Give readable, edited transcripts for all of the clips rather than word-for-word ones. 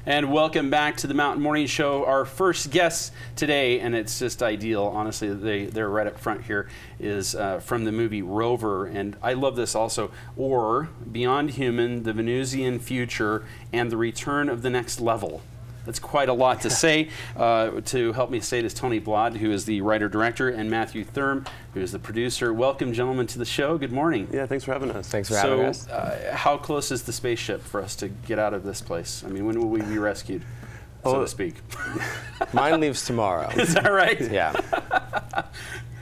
And welcome back to the Mountain Morning Show. Our first guest today, and it's just ideal, honestly, they're right up front here, is from the movie Rover. And I love this also. Or Beyond Human, The Venusian Future, and The Return of the Next Level. That's quite a lot to say. To help me say it is Tony Blod, who is the writer-director, and Matthew Thurm, who is the producer. Welcome, gentlemen, to the show. Good morning. Yeah, thanks for having us. Thanks for having us. How close is the spaceship for us to get out of this place? I mean, when will we be rescued, so to speak? Mine leaves tomorrow. Is that right? Yeah.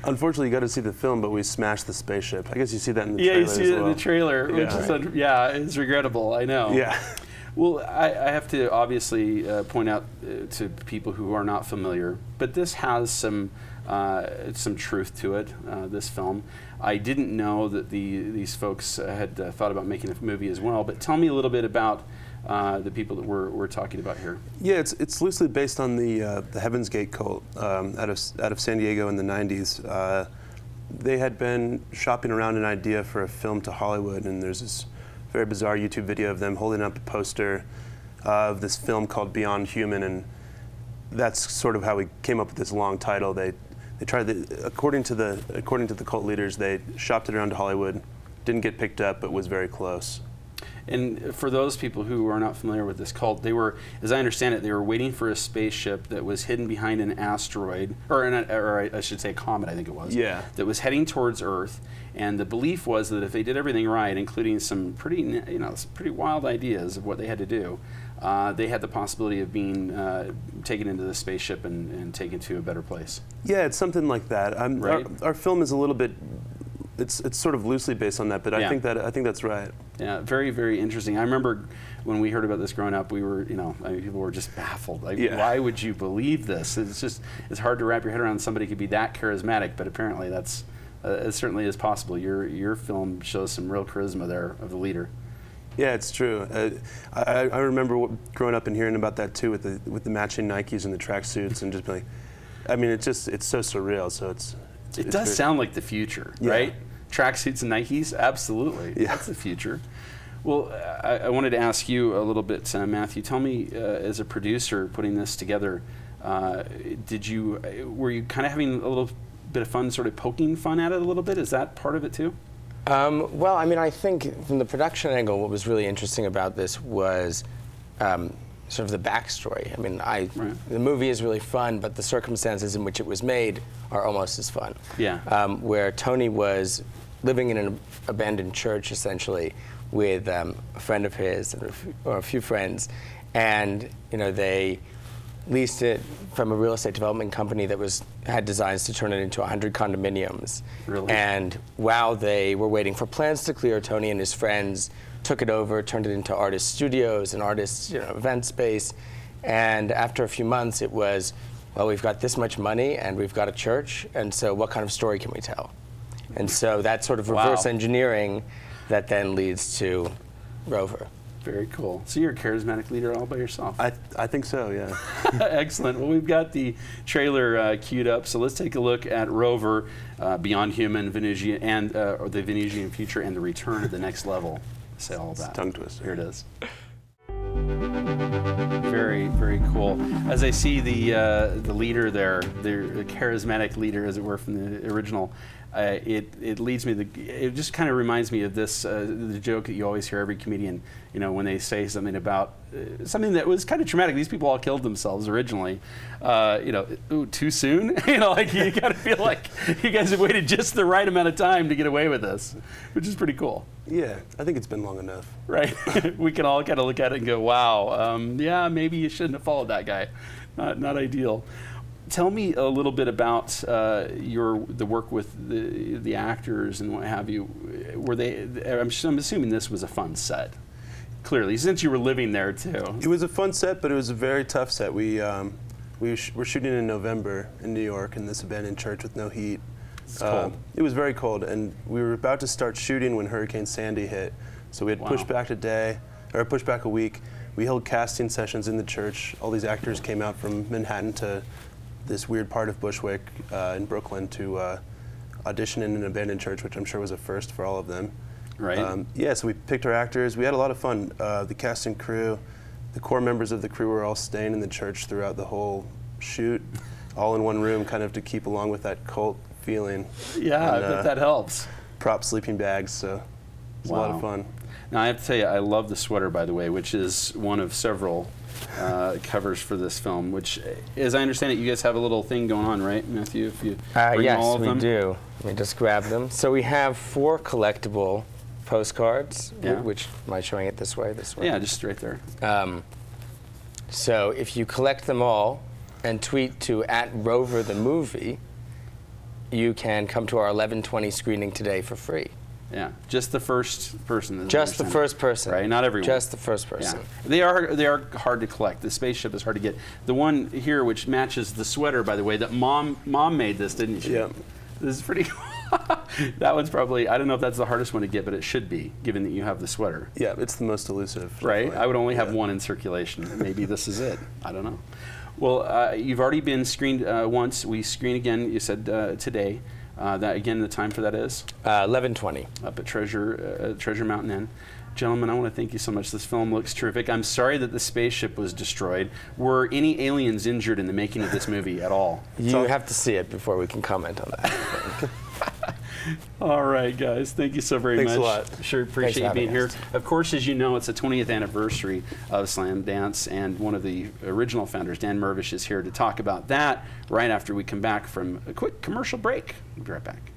Unfortunately, you got to see the film, but we smashed the spaceship. I guess you see that in the trailer. Yeah, you see it in the trailer, which is, yeah, it's regrettable, I know. Yeah. Well, I have to obviously point out to people who are not familiar, but this has some truth to it, this film. I didn't know that these folks had thought about making a movie as well, but tell me a little bit about the people that we're talking about here. Yeah, it's loosely based on the Heaven's Gate cult out of San Diego in the 90s. They had been shopping around an idea for a film to Hollywood, and there's this very bizarre YouTube video of them holding up a poster of this film called Beyond Human, and that's sort of how we came up with this long title. They tried according to the cult leaders, they shopped it around to Hollywood, didn't get picked up, but was very close. And for those people who are not familiar with this cult, they were, as I understand it, they were waiting for a spaceship that was hidden behind an asteroid, or I should say a comet, I think it was, yeah, that was heading towards Earth. And the belief was that if they did everything right, including some pretty, some pretty wild ideas of what they had to do, they had the possibility of being taken into the spaceship and taken to a better place. Yeah, it's something like that. Right? Our film is a little bit. It's sort of loosely based on that, but yeah. I think that's right. Yeah, very, very interesting. I remember when we heard about this growing up, we were, people were just baffled. Like, yeah. Why would you believe this? It's hard to wrap your head around somebody could be that charismatic, but apparently that's, it certainly is possible. Your film shows some real charisma there of the leader. Yeah, it's true. I remember growing up and hearing about that too, with the matching Nikes and the tracksuits, and just being like, I mean, it's so surreal. So it does sound like the future, yeah. Right? Tracksuits and Nikes, absolutely. Yeah. That's the future. Well, I wanted to ask you a little bit, Matthew. Tell me, as a producer putting this together, were you kind of having a little bit of fun, sort of poking fun at it a little bit? Is that part of it too? Well, I mean, I think from the production angle, what was really interesting about this was sort of the backstory. I mean, the movie is really fun, but the circumstances in which it was made are almost as fun. Yeah. Where Tony was living in an abandoned church, essentially, with a friend of his, or a few friends, and they leased it from a real estate development company that had designs to turn it into 100 condominiums. Really? And while they were waiting for plans to clear, Tony and his friends took it over, turned it into artist studios and artist event space. And after a few months, it was, well, we've got this much money and we've got a church, and so what kind of story can we tell? And so that sort of reverse engineering that then leads to Rover. Very cool. So you're a charismatic leader all by yourself. I think so, yeah. Excellent. Well, we've got the trailer queued up, so let's take a look at Rover, Beyond Human, Venusian, and or the Venusian Future, and the Return of the Next Level. Say all that. Tongue twister. Here it is. Very, very cool. As I see the leader there, the charismatic leader, as it were, from the original, it leads me. It just kind of reminds me of this the joke that you always hear every comedian, when they say something about something that was kind of traumatic. These people all killed themselves originally. Ooh, too soon. Like you got to feel like you guys have waited just the right amount of time to get away with this, which is pretty cool. Yeah, I think it's been long enough. Right. We can all kind of look at it and go, wow, yeah, maybe you shouldn't have followed that guy. Not ideal. Tell me a little bit about the work with the actors and what have you. Were they? I'm assuming this was a fun set. Clearly, since you were living there too. It was a fun set, but it was a very tough set. We were shooting in November in New York in this abandoned church with no heat. It's cold. It was very cold, and we were about to start shooting when Hurricane Sandy hit. So we had pushed back a week. We held casting sessions in the church. All these actors came out from Manhattan to this weird part of Bushwick in Brooklyn to audition in an abandoned church, which I'm sure was a first for all of them. Right. Yeah, so we picked our actors. We had a lot of fun. The cast and crew, the core members of the crew were all staying in the church throughout the whole shoot, all in one room, kind of to keep along with that cult feeling. Yeah, I bet that helps. Prop sleeping bags, so it's a lot of fun. Now I have to tell you, I love the sweater, by the way, which is one of several covers for this film. Which, as I understand it, you guys have a little thing going on, right, Matthew? If you bring all of them. Yes, we do. Let me just grab them. So we have 4 collectible postcards. Which am I showing it this way? This way? Yeah, just right there. So if you collect them all and tweet to @RoverTheMovie, you can come to our 11:20 screening today for free. Yeah, just the first person. Just the first person. Right, not everyone. Just the first person. Yeah. They are hard to collect. The spaceship is hard to get. The one here, which matches the sweater, by the way, that mom made this, didn't she? Yeah. This is pretty cool. That one's probably, I don't know if that's the hardest one to get, but it should be, given that you have the sweater. Yeah, it's the most elusive. Right? Definitely. I would only have one in circulation. Maybe this is it. I don't know. Well, you've already been screened once. We screen again, you said, today. That again, the time for that is? 11:20. Up at Treasure Mountain Inn. Gentlemen, I want to thank you so much. This film looks terrific. I'm sorry that the spaceship was destroyed. Were any aliens injured in the making of this movie at all? You have to see it before we can comment on that. All right, guys. Thank you so very much. Thanks a lot. Sure appreciate you being here. Of course, as you know, it's the 20th anniversary of Slamdance, and one of the original founders, Dan Mervish, is here to talk about that right after we come back from a quick commercial break. We'll be right back.